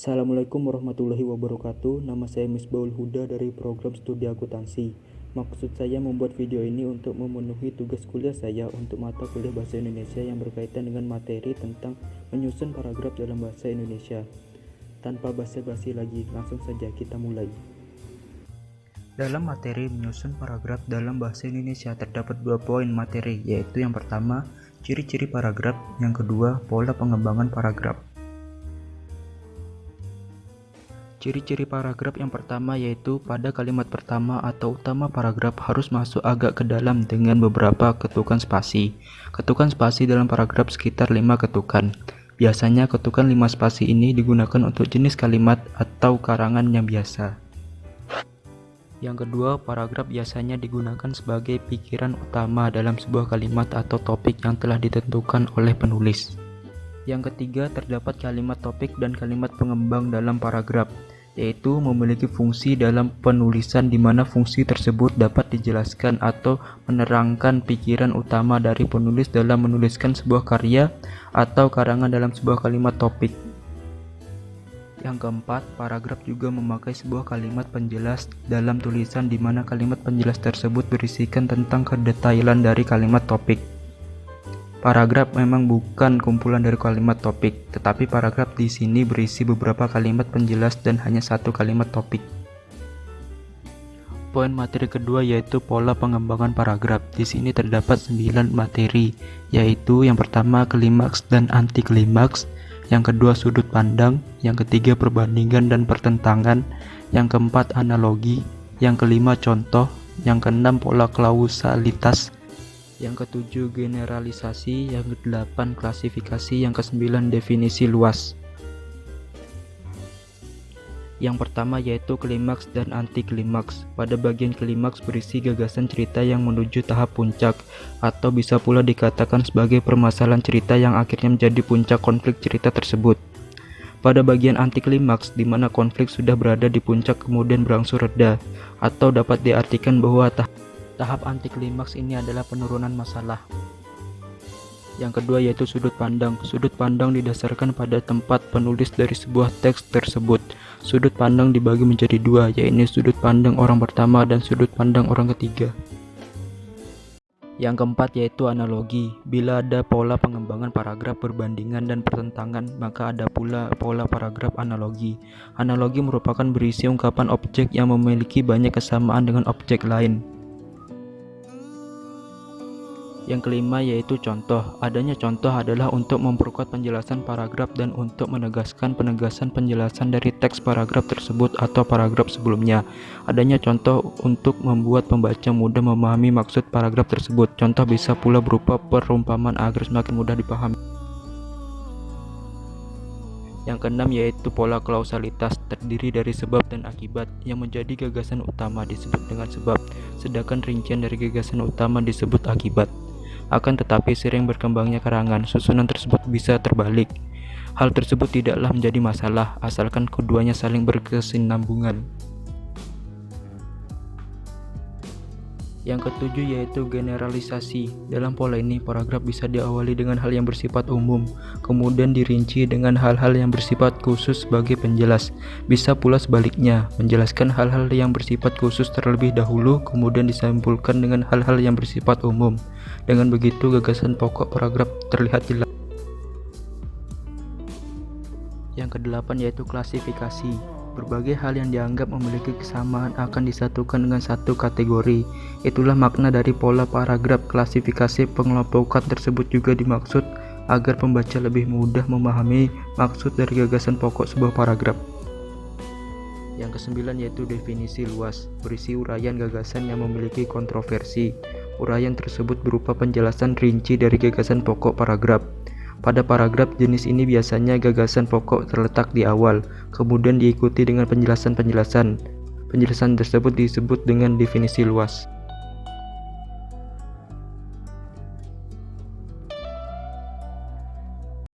Assalamualaikum warahmatullahi wabarakatuh. Nama saya Misbahul Huda dari program studi akuntansi. Maksud saya membuat video ini untuk memenuhi tugas kuliah saya untuk mata kuliah bahasa Indonesia yang berkaitan dengan materi tentang menyusun paragraf dalam bahasa Indonesia. Tanpa basa-basi lagi, langsung saja kita mulai. Dalam materi menyusun paragraf dalam bahasa Indonesia terdapat 2 poin materi, yaitu yang pertama, ciri-ciri paragraf, yang kedua, pola pengembangan paragraf. Ciri-ciri paragraf yang pertama yaitu pada kalimat pertama atau utama paragraf harus masuk agak ke dalam dengan beberapa ketukan spasi. Ketukan spasi dalam paragraf sekitar 5 ketukan. Biasanya ketukan 5 spasi ini digunakan untuk jenis kalimat atau karangan yang biasa. Yang kedua, paragraf biasanya digunakan sebagai pikiran utama dalam sebuah kalimat atau topik yang telah ditentukan oleh penulis. Yang ketiga, terdapat kalimat topik dan kalimat pengembang dalam paragraf, yaitu memiliki fungsi dalam penulisan di mana fungsi tersebut dapat dijelaskan atau menerangkan pikiran utama dari penulis dalam menuliskan sebuah karya atau karangan dalam sebuah kalimat topik. Yang keempat, paragraf juga memakai sebuah kalimat penjelas dalam tulisan di mana kalimat penjelas tersebut berisikan tentang kedetailan dari kalimat topik. Paragraf memang bukan kumpulan dari kalimat topik, tetapi paragraf di sini berisi beberapa kalimat penjelas dan hanya satu kalimat topik. Poin materi kedua yaitu pola pengembangan paragraf. Di sini terdapat 9 materi, yaitu yang pertama klimaks dan anti klimaks, yang kedua sudut pandang, yang ketiga perbandingan dan pertentangan, yang keempat analogi, yang kelima contoh, yang keenam pola klausalitas, yang ketujuh generalisasi, yang kedelapan klasifikasi, yang kesembilan definisi luas. Yang pertama yaitu klimaks dan anti klimaks. Pada bagian klimaks berisi gagasan cerita yang menuju tahap puncak, atau bisa pula dikatakan sebagai permasalahan cerita yang akhirnya menjadi puncak konflik cerita tersebut. Pada bagian anti klimaks, di mana konflik sudah berada di puncak kemudian berangsur reda, atau dapat diartikan bahwa tahap anti klimaks ini adalah penurunan masalah. Yang kedua yaitu sudut pandang. Sudut pandang didasarkan pada tempat penulis dari sebuah teks tersebut. Sudut pandang dibagi menjadi 2, yaitu sudut pandang orang pertama dan sudut pandang orang ketiga. Yang keempat yaitu analogi. Bila ada pola pengembangan paragraf perbandingan dan pertentangan, maka ada pula pola paragraf analogi. Analogi merupakan berisi ungkapan objek yang memiliki banyak kesamaan dengan objek lain. Yang kelima yaitu contoh. Adanya contoh adalah untuk memperkuat penjelasan paragraf dan untuk menegaskan penegasan penjelasan dari teks paragraf tersebut atau paragraf sebelumnya. Adanya contoh untuk membuat pembaca mudah memahami maksud paragraf tersebut. Contoh bisa pula berupa perumpamaan agar semakin mudah dipahami. Yang keenam yaitu pola klausalitas, terdiri dari sebab dan akibat. Yang menjadi gagasan utama disebut dengan sebab, sedangkan rincian dari gagasan utama disebut akibat. Akan tetapi sering berkembangnya karangan, susunan tersebut bisa terbalik. Hal tersebut tidaklah menjadi masalah, asalkan keduanya saling berkesinambungan. Yang ketujuh yaitu generalisasi. Dalam pola ini, paragraf bisa diawali dengan hal yang bersifat umum, kemudian dirinci dengan hal-hal yang bersifat khusus sebagai penjelas. Bisa pula sebaliknya, menjelaskan hal-hal yang bersifat khusus terlebih dahulu, kemudian disimpulkan dengan hal-hal yang bersifat umum. Dengan begitu, gagasan pokok paragraf terlihat jelas. Yang kedelapan yaitu klasifikasi. Berbagai hal yang dianggap memiliki kesamaan akan disatukan dengan satu kategori. Itulah makna dari pola paragraf. Klasifikasi pengelompokan tersebut juga dimaksud agar pembaca lebih mudah memahami maksud dari gagasan pokok sebuah paragraf. Yang kesembilan yaitu definisi luas, berisi uraian gagasan yang memiliki kontroversi. Uraian tersebut berupa penjelasan rinci dari gagasan pokok paragraf. Pada paragraf jenis ini biasanya gagasan pokok terletak di awal, kemudian diikuti dengan penjelasan-penjelasan. Penjelasan tersebut disebut dengan definisi luas.